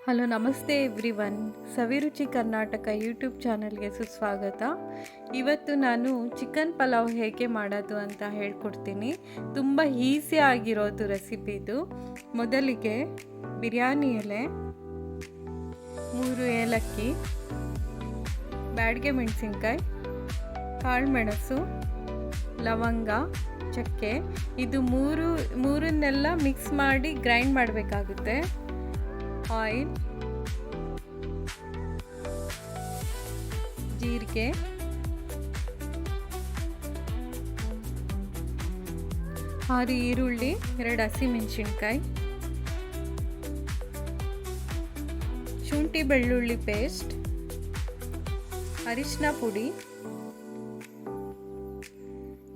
Hello ನಮಸ್ತೆ everyone. ಸವಿರುಚಿ Karnataka YouTube ಚಾನಲ್ಗೆ ಸುಸ್ವಾಗತ. ಇವತ್ತು ನಾನು ಚಿಕನ್ ಪಲಾವ್ ಹೇಗೆ ಮಾಡೋದು ಅಂತ ಹೇಳ್ಕೊಡ್ತೀನಿ. ತುಂಬ ಈಸಿ ಆಗಿರೋದು ರೆಸಿಪಿದು. ಮೊದಲಿಗೆ ಬಿರಿಯಾನಿ ಎಲೆ, 3 ಏಲಕ್ಕಿ, ಬ್ಯಾಡಗೆ ಮೆಣಸಿನ್ಕಾಯಿ, ಕಾಳುಮೆಣಸು, ಲವಂಗ, ಚಕ್ಕೆ, ಇದು ಮೂರನ್ನೆಲ್ಲ ಮಿಕ್ಸ್ ಮಾಡಿ ಗ್ರೈಂಡ್ ಮಾಡಬೇಕಾಗುತ್ತೆ. ಆಯಿಲ್, ಜೀರಿಗೆ, 6 ಈರುಳ್ಳಿ, 2 ಹಸಿಮೆಣಸಿನ್ಕಾಯಿ, ಶುಂಠಿ ಬೆಳ್ಳುಳ್ಳಿ ಪೇಸ್ಟ್, ಅರಿಶಿನ ಪುಡಿ,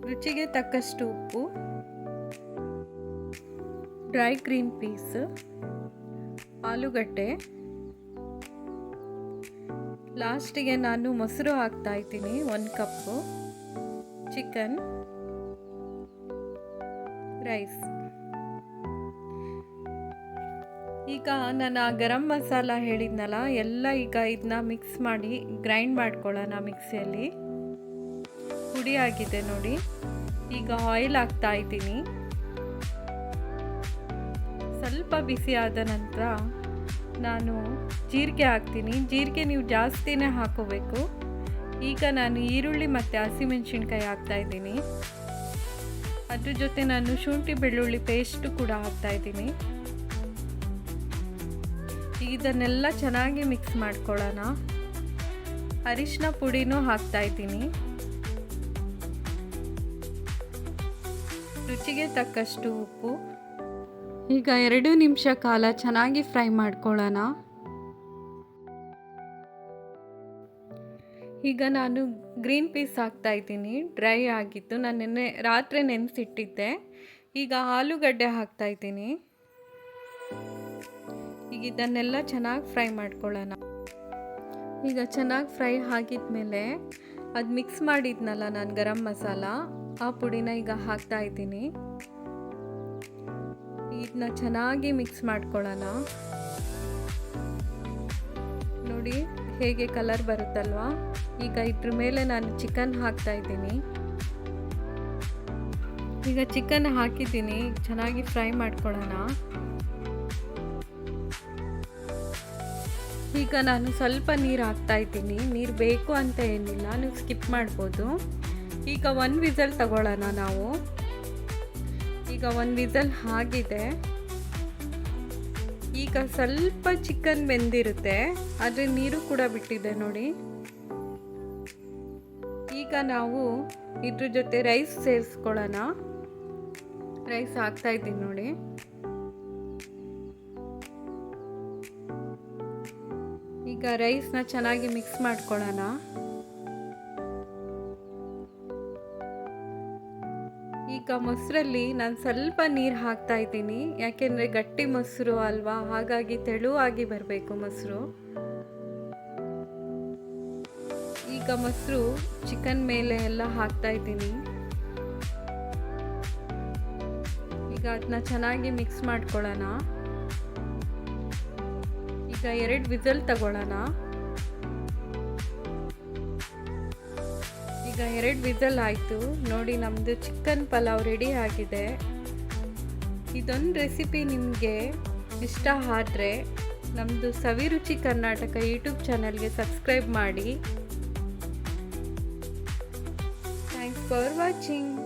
ರುಚಿಗೆ ತಕ್ಕಷ್ಟು ಉಪ್ಪು, ಡ್ರೈ ಗ್ರೀನ್ ಪೀಸ್, ಆಲೂಗಡ್ಡೆ, ಲಾಸ್ಟಿಗೆ ನಾನು ಮೊಸರು ಹಾಕ್ತಾ ಇದ್ದೀನಿ 1 ಕಪ್ಪು, ಚಿಕನ್, ರೈಸ್. ಈಗ ನಾನು ಗರಂ ಮಸಾಲ ಹೇಳಿದ್ನಲ್ಲ, ಎಲ್ಲ ಈಗ ಇದನ್ನ ಮಿಕ್ಸ್ ಮಾಡಿ ಗ್ರೈಂಡ್ ಮಾಡ್ಕೊಳ್ಳೋಣ ಮಿಕ್ಸಿಯಲ್ಲಿ. ಪುಡಿ ಆಗಿದೆ ನೋಡಿ. ಈಗ ಆಯಿಲ್ ಹಾಕ್ತಾ ಇದ್ದೀನಿ. ಸ್ವಲ್ಪ ಬಿಸಿ ಆದ ನಂತರ ನಾನು ಜೀರಿಗೆ ಹಾಕ್ತೀನಿ. ಜೀರಿಗೆ ನೀವು ಜಾಸ್ತಿನೇ ಹಾಕೋಬೇಕು. ಈಗ ನಾನು ಈರುಳ್ಳಿ ಮತ್ತು ಹಸಿಮೆಣಸಿನ್ಕಾಯಿ ಹಾಕ್ತಾ ಇದ್ದೀನಿ. ಅದ್ರ ಜೊತೆ ನಾನು ಶುಂಠಿ ಬೆಳ್ಳುಳ್ಳಿ ಪೇಸ್ಟು ಕೂಡ ಹಾಕ್ತಾ ಇದ್ದೀನಿ. ಇದನ್ನೆಲ್ಲ ಚೆನ್ನಾಗಿ ಮಿಕ್ಸ್ ಮಾಡ್ಕೊಳ್ಳೋಣ. ಅರಿಶಿನ ಪುಡಿನೂ ಹಾಕ್ತಾ ಇದ್ದೀನಿ. ರುಚಿಗೆ ತಕ್ಕಷ್ಟು ಉಪ್ಪು. ಈಗ 2 ನಿಮಿಷ ಕಾಲ ಚೆನ್ನಾಗಿ ಫ್ರೈ ಮಾಡ್ಕೊಳ್ಳೋಣ. ಈಗ ನಾನು ಗ್ರೀನ್ ಪೀಸ್ ಹಾಕ್ತಾ ಇದ್ದೀನಿ. ಡ್ರೈ ಆಗಿತ್ತು, ನಾನು ನಿನ್ನೆ ರಾತ್ರಿ ನೆನೆಸಿಟ್ಟಿದ್ದೆ. ಈಗ ಆಲೂಗಡ್ಡೆ ಹಾಕ್ತಾ ಇದ್ದೀನಿ. ಈಗ ಇದನ್ನೆಲ್ಲ ಚೆನ್ನಾಗಿ ಫ್ರೈ ಮಾಡ್ಕೊಳ್ಳೋಣ. ಈಗ ಚೆನ್ನಾಗಿ ಫ್ರೈ ಆಗಿದ್ಮೇಲೆ ಅದು ಮಿಕ್ಸ್ ಮಾಡಿದ್ನಲ್ಲ ನಾನು ಗರಂ ಮಸಾಲ, ಆ ಪುಡಿನ ಈಗ ಹಾಕ್ತಾ ಇದ್ದೀನಿ. ಇದನ್ನ ಚೆನ್ನಾಗಿ ಮಿಕ್ಸ್ ಮಾಡ್ಕೊಳ್ಳೋಣ. ನೋಡಿ ಹೇಗೆ ಕಲರ್ ಬರುತ್ತಲ್ವಾ. ಈಗ ಇದ್ರ ಮೇಲೆ ನಾನು ಚಿಕನ್ ಹಾಕ್ತಾ ಇದ್ದೀನಿ. ಈಗ ಚಿಕನ್ ಹಾಕಿದ್ದೀನಿ, ಚೆನ್ನಾಗಿ ಫ್ರೈ ಮಾಡ್ಕೊಳ್ಳೋಣ. ಈಗ ನಾನು ಸ್ವಲ್ಪ ನೀರು ಹಾಕ್ತಾ ಇದ್ದೀನಿ. ನೀರು ಬೇಕು ಅಂತ ಏನಿಲ್ಲ, ನೀವು ಸ್ಕಿಪ್ ಮಾಡ್ಬೋದು. ಈಗ 1 ವಿಸಲ್ ತಗೊಳ್ಳೋಣ ನಾವು. ಈಗ 1 ವಿಸಲ್ ಆಗಿದೆ. ಈಗ ಸ್ವಲ್ಪ ಚಿಕನ್ ಬೆಂದಿರುತ್ತೆ, ಆದರೆ ನೀರು ಕೂಡ ಬಿಟ್ಟಿದೆ ನೋಡಿ. ಈಗ ನಾವು ಇದ್ರ ಜೊತೆ ರೈಸ್ ಸೇರಿಸ್ಕೊಳ್ಳೋಣ. ರೈಸ್ ಹಾಕ್ತಾ ಇದ್ದೀನಿ ನೋಡಿ. ಈಗ ರೈಸ್ನ ಚೆನ್ನಾಗಿ ಮಿಕ್ಸ್ ಮಾಡ್ಕೊಳ್ಳೋಣ. ಈಗ ಮೊಸರಲ್ಲಿ ನಾನು ಸ್ವಲ್ಪ ನೀರು ಹಾಕ್ತಾ ಇದ್ದೀನಿ. ಯಾಕೆಂದರೆ ಗಟ್ಟಿ ಮೊಸರು ಅಲ್ವಾ, ಹಾಗಾಗಿ ತೆಳುವಾಗಿ ಬರಬೇಕು ಮೊಸರು. ಈಗ ಮೊಸರು ಚಿಕನ್ ಮೇಲೆ ಎಲ್ಲ ಹಾಕ್ತಾ ಇದ್ದೀನಿ. ಈಗ ಅದನ್ನ ಚೆನ್ನಾಗಿ ಮಿಕ್ಸ್ ಮಾಡ್ಕೊಳ್ಳೋಣ. ಈಗ 2 ವಿಸಲ್ ತಗೊಳ್ಳೋಣ. ಈಗ 2 ವಿಸಲ್ ಆಯಿತು ನೋಡಿ. ನಮ್ಮದು ಚಿಕನ್ ಪಲಾವ್ ರೆಡಿ ಆಗಿದೆ. ಇದೊಂದು ರೆಸಿಪಿ ನಿಮಗೆ ಇಷ್ಟ ಆದರೆ ನಮ್ಮದು ಸವಿರುಚಿ ಕರ್ನಾಟಕ ಯೂಟ್ಯೂಬ್ ಚಾನಲ್ಗೆ ಸಬ್ಸ್ಕ್ರೈಬ್ ಮಾಡಿ. Thanks for watching.